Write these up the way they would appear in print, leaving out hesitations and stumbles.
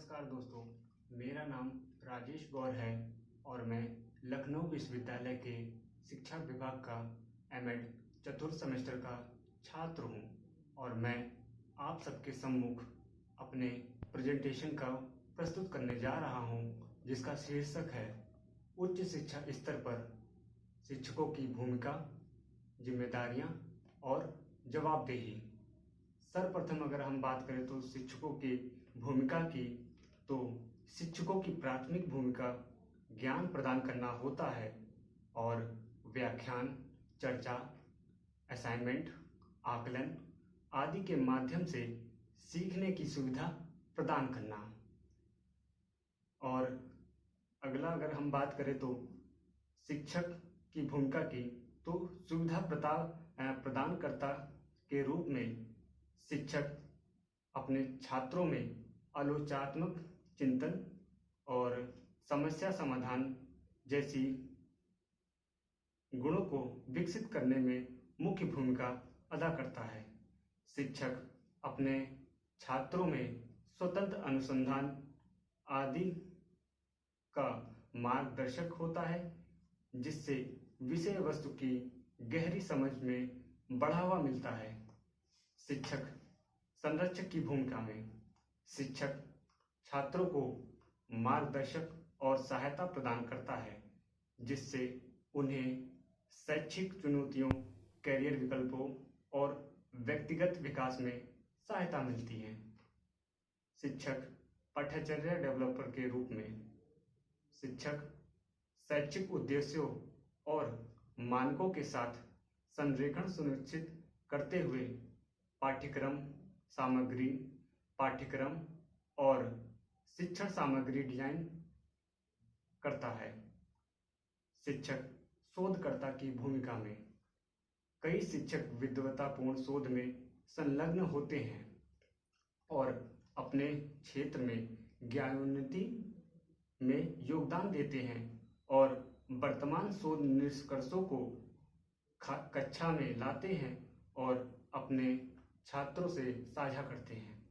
नमस्कार दोस्तों, मेरा नाम राजेश गौर है और मैं लखनऊ विश्वविद्यालय के शिक्षा विभाग का एमएड चतुर्थ सेमेस्टर का छात्र हूं और मैं आप सबके सम्मुख अपने प्रेजेंटेशन का प्रस्तुत करने जा रहा हूं, जिसका शीर्षक है उच्च शिक्षा स्तर पर शिक्षकों की भूमिका, जिम्मेदारियां और जवाबदेही। सर्वप्रथम अगर हम बात करें तो शिक्षकों की भूमिका की, तो शिक्षकों की प्राथमिक भूमिका ज्ञान प्रदान करना होता है और व्याख्यान, चर्चा, असाइनमेंट, आकलन आदि के माध्यम से सीखने की सुविधा प्रदान करना। और अगला अगर हम बात करें तो शिक्षक की भूमिका की, तो सुविधा प्रदानकर्ता के रूप में शिक्षक अपने छात्रों में आलोचनात्मक चिंतन और समस्या समाधान जैसी गुणों को विकसित करने में मुख्य भूमिका अदा करता है। शिक्षक अपने छात्रों में स्वतंत्र अनुसंधान आदि का मार्गदर्शक होता है, जिससे विषय वस्तु की गहरी समझ में बढ़ावा मिलता है। शिक्षक संरक्षक की भूमिका में शिक्षक छात्रों को मार्गदर्शक और सहायता प्रदान करता है, जिससे उन्हें शैक्षिक चुनौतियों, कैरियर विकल्पों और व्यक्तिगत विकास में सहायता मिलती है। शिक्षक पाठ्यचर्या डेवलपर के रूप में शिक्षक शैक्षिक उद्देश्यों और मानकों के साथ संरेखण सुनिश्चित करते हुए पाठ्यक्रम और शिक्षण सामग्री डिजाइन करता है। शिक्षक शोधकर्ता की भूमिका में कई शिक्षक विद्वतापूर्ण शोध में संलग्न होते हैं और अपने क्षेत्र में ज्ञानोन्नति में योगदान देते हैं और वर्तमान शोध निष्कर्षों को कक्षा में लाते हैं और अपने छात्रों से साझा करते हैं।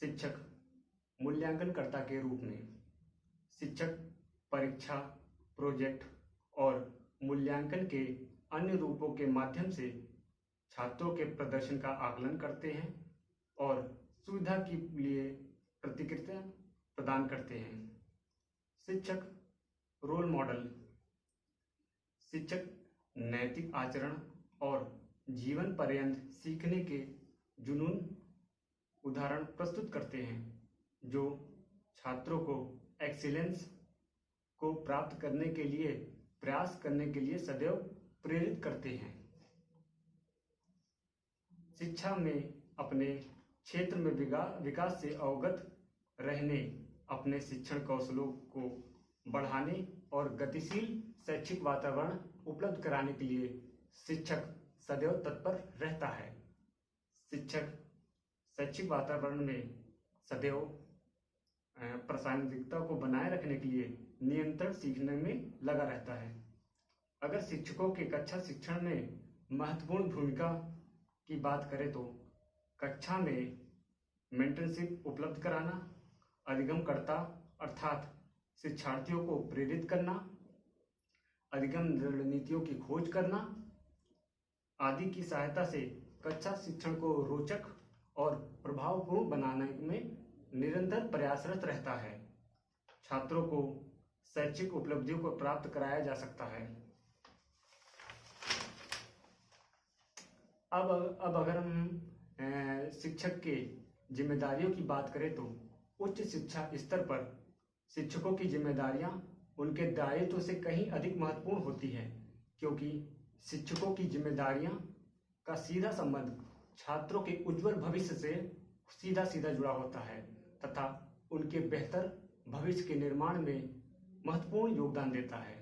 शिक्षक मूल्यांकनकर्ता के रूप में शिक्षक परीक्षा, प्रोजेक्ट और मूल्यांकन के अन्य रूपों के माध्यम से छात्रों के प्रदर्शन का आकलन करते हैं और सुविधा के लिए प्रतिक्रिया प्रदान करते हैं। शिक्षक रोल मॉडल शिक्षक नैतिक आचरण और जीवन पर्यंत सीखने के जुनून उदाहरण प्रस्तुत करते हैं, जो छात्रों को एक्सीलेंस को प्राप्त करने के लिए प्रयास करने के लिए सदैव प्रेरित करते हैं। शिक्षा में अपने क्षेत्र में विकास से अवगत रहने, अपने शिक्षण कौशलों को बढ़ाने और गतिशील शैक्षिक वातावरण उपलब्ध कराने के लिए शिक्षक सदैव तत्पर रहता है। शिक्षक शैक्षिक वातावरण में सदैव प्रासंगिकता को बनाए रखने के लिए नियंत्रण सीखने में लगा रहता है। अगर शिक्षकों के कक्षा शिक्षण में महत्वपूर्ण भूमिका की बात करें तो कक्षा में मेंटरशिप उपलब्ध कराना, अधिगमकर्ता अर्थात शिक्षार्थियों को प्रेरित करना, अधिगम रणनीतियों की खोज करना आदि की सहायता से कक्षा शिक्षण को रोचक और प्रभावपूर्ण बनाने में निरंतर प्रयासरत रहता है। छात्रों को शैक्षिक उपलब्धियों को प्राप्त कराया जा सकता है। अब अगर हम शिक्षक के जिम्मेदारियों की बात करें तो उच्च शिक्षा स्तर पर शिक्षकों की जिम्मेदारियां उनके दायित्व से कहीं अधिक महत्वपूर्ण होती है, क्योंकि शिक्षकों की जिम्मेदारियां का सीधा संबंध छात्रों के उज्जवल भविष्य से सीधा जुड़ा होता है तथा उनके बेहतर भविष्य के निर्माण में महत्वपूर्ण योगदान देता है।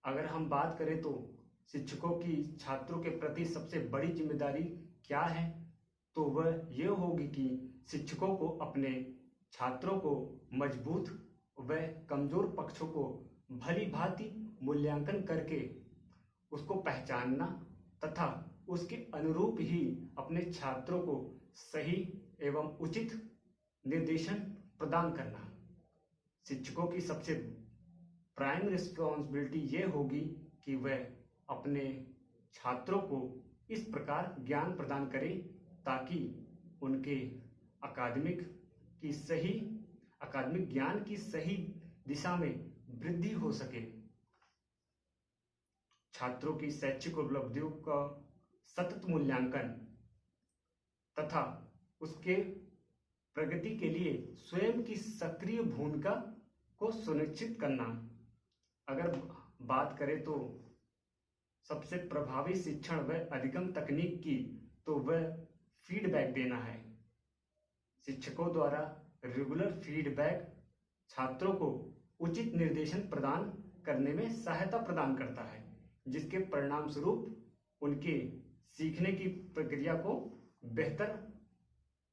अगर हम बात करें तो शिक्षकों की छात्रों के प्रति सबसे बड़ी जिम्मेदारी क्या है, तो वह यह होगी कि शिक्षकों को अपने छात्रों को मजबूत व कमजोर पक्षों को भली भांति मूल्यांकन करके उसको पहचानना तथा उसके अनुरूप ही अपने छात्रों को सही एवं उचित निर्देशन प्रदान करना। शिक्षकों की सबसे प्राइम रिस्पॉन्सिबिलिटी ये होगी कि वह अपने छात्रों को इस प्रकार ज्ञान प्रदान करें ताकि उनके अकादमिक ज्ञान की सही दिशा में वृद्धि हो सके। छात्रों की शैक्षिक उपलब्धियों का सतत मूल्यांकन तथा उसके प्रगति के लिए स्वयं की सक्रिय भूमिका को सुनिश्चित करना। अगर बात करें तो सबसे प्रभावी शिक्षण व अधिगम तकनीक की, तो वह फीडबैक देना है। शिक्षकों द्वारा रेगुलर फीडबैक छात्रों को उचित निर्देशन प्रदान करने में सहायता प्रदान करता है, जिसके परिणाम स्वरूप उनके सीखने की प्रक्रिया को बेहतर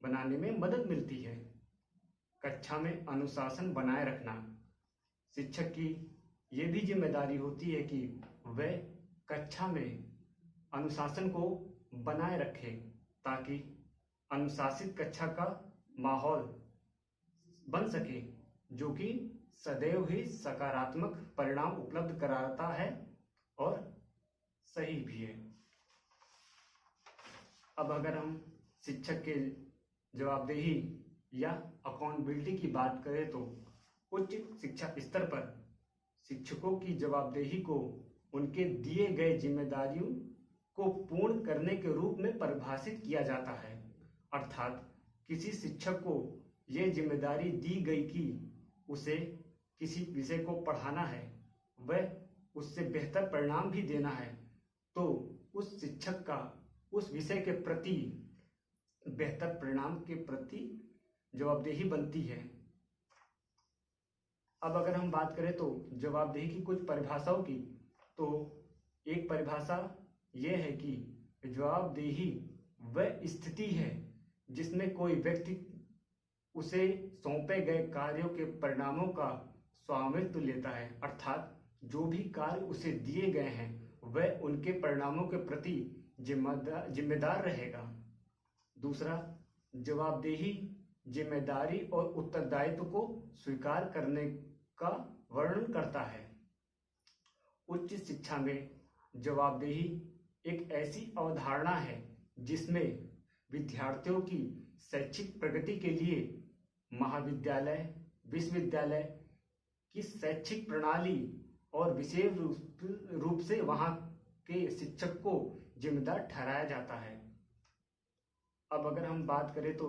बनाने में मदद मिलती है। कक्षा में अनुशासन बनाए रखना। शिक्षक की ये भी जिम्मेदारी होती है कि वह कक्षा में अनुशासन को बनाए रखे ताकि अनुशासित कक्षा का माहौल बन सके, जो कि सदैव ही सकारात्मक परिणाम उपलब्ध कराता है और सही भी है। अब अगर हम शिक्षक के जवाबदेही या अकाउंटेबिलिटी की बात करें तो उच्च शिक्षा स्तर पर शिक्षकों की जवाबदेही को उनके दिए गए जिम्मेदारियों को पूर्ण करने के रूप में परिभाषित किया जाता है। अर्थात किसी शिक्षक को यह जिम्मेदारी दी गई कि उसे किसी विषय को पढ़ाना है, वह उससे बेहतर परिणाम भी देना है, तो उस शिक्षक का उस विषय के प्रति बेहतर परिणाम के प्रति जवाबदेही बनती है। अब अगर हम बात करें तो जवाबदेही की कुछ परिभाषाओं की, तो एक परिभाषा यह है कि जवाबदेही वह स्थिति है जिसमें कोई व्यक्ति उसे सौंपे गए कार्यों के परिणामों का स्वामित्व लेता है। अर्थात जो भी कार्य उसे दिए गए हैं वह उनके परिणामों के प्रति जिम्मेदार रहेगा। दूसरा, जवाबदेही जिम्मेदारी और उत्तरदायित्व को स्वीकार करने का वर्णन करता है। उच्च शिक्षा में जवाबदेही एक ऐसी अवधारणा है जिसमें विद्यार्थियों की शैक्षिक प्रगति के लिए महाविद्यालय, विश्वविद्यालय की शैक्षिक प्रणाली और विशेष रूप से वहाँ के शिक्षक को जिम्मेदार ठहराया जाता है। अब अगर हम बात करें तो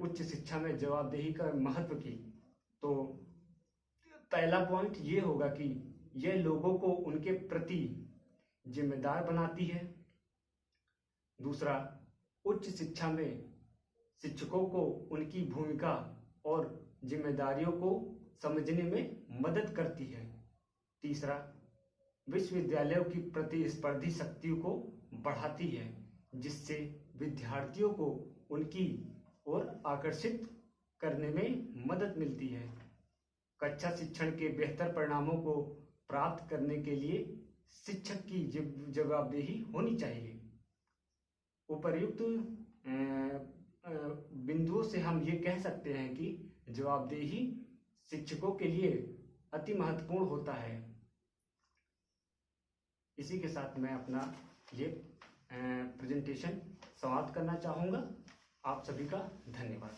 उच्च शिक्षा में जवाबदेही का महत्व की, तो पहला पॉइंट ये होगा कि यह लोगों को उनके प्रति जिम्मेदार बनाती है। दूसरा, उच्च शिक्षा में शिक्षकों को उनकी भूमिका और जिम्मेदारियों को समझने में मदद करती है। तीसरा, विश्वविद्यालयों की प्रतिस्पर्धी शक्तियों को बढ़ाती है, जिससे विद्यार्थियों को उनकी ओर आकर्षित करने में मदद मिलती है। कक्षा शिक्षण के बेहतर परिणामों को प्राप्त करने के लिए शिक्षक की जवाबदेही होनी चाहिए। उपर्युक्त बिंदुओं से हम ये कह सकते हैं कि जवाबदेही शिक्षकों के लिए अति महत्वपूर्ण होता है। इसी के साथ मैं अपना ये प्रेजेंटेशन समाप्त करना चाहूँगा। आप सभी का धन्यवाद।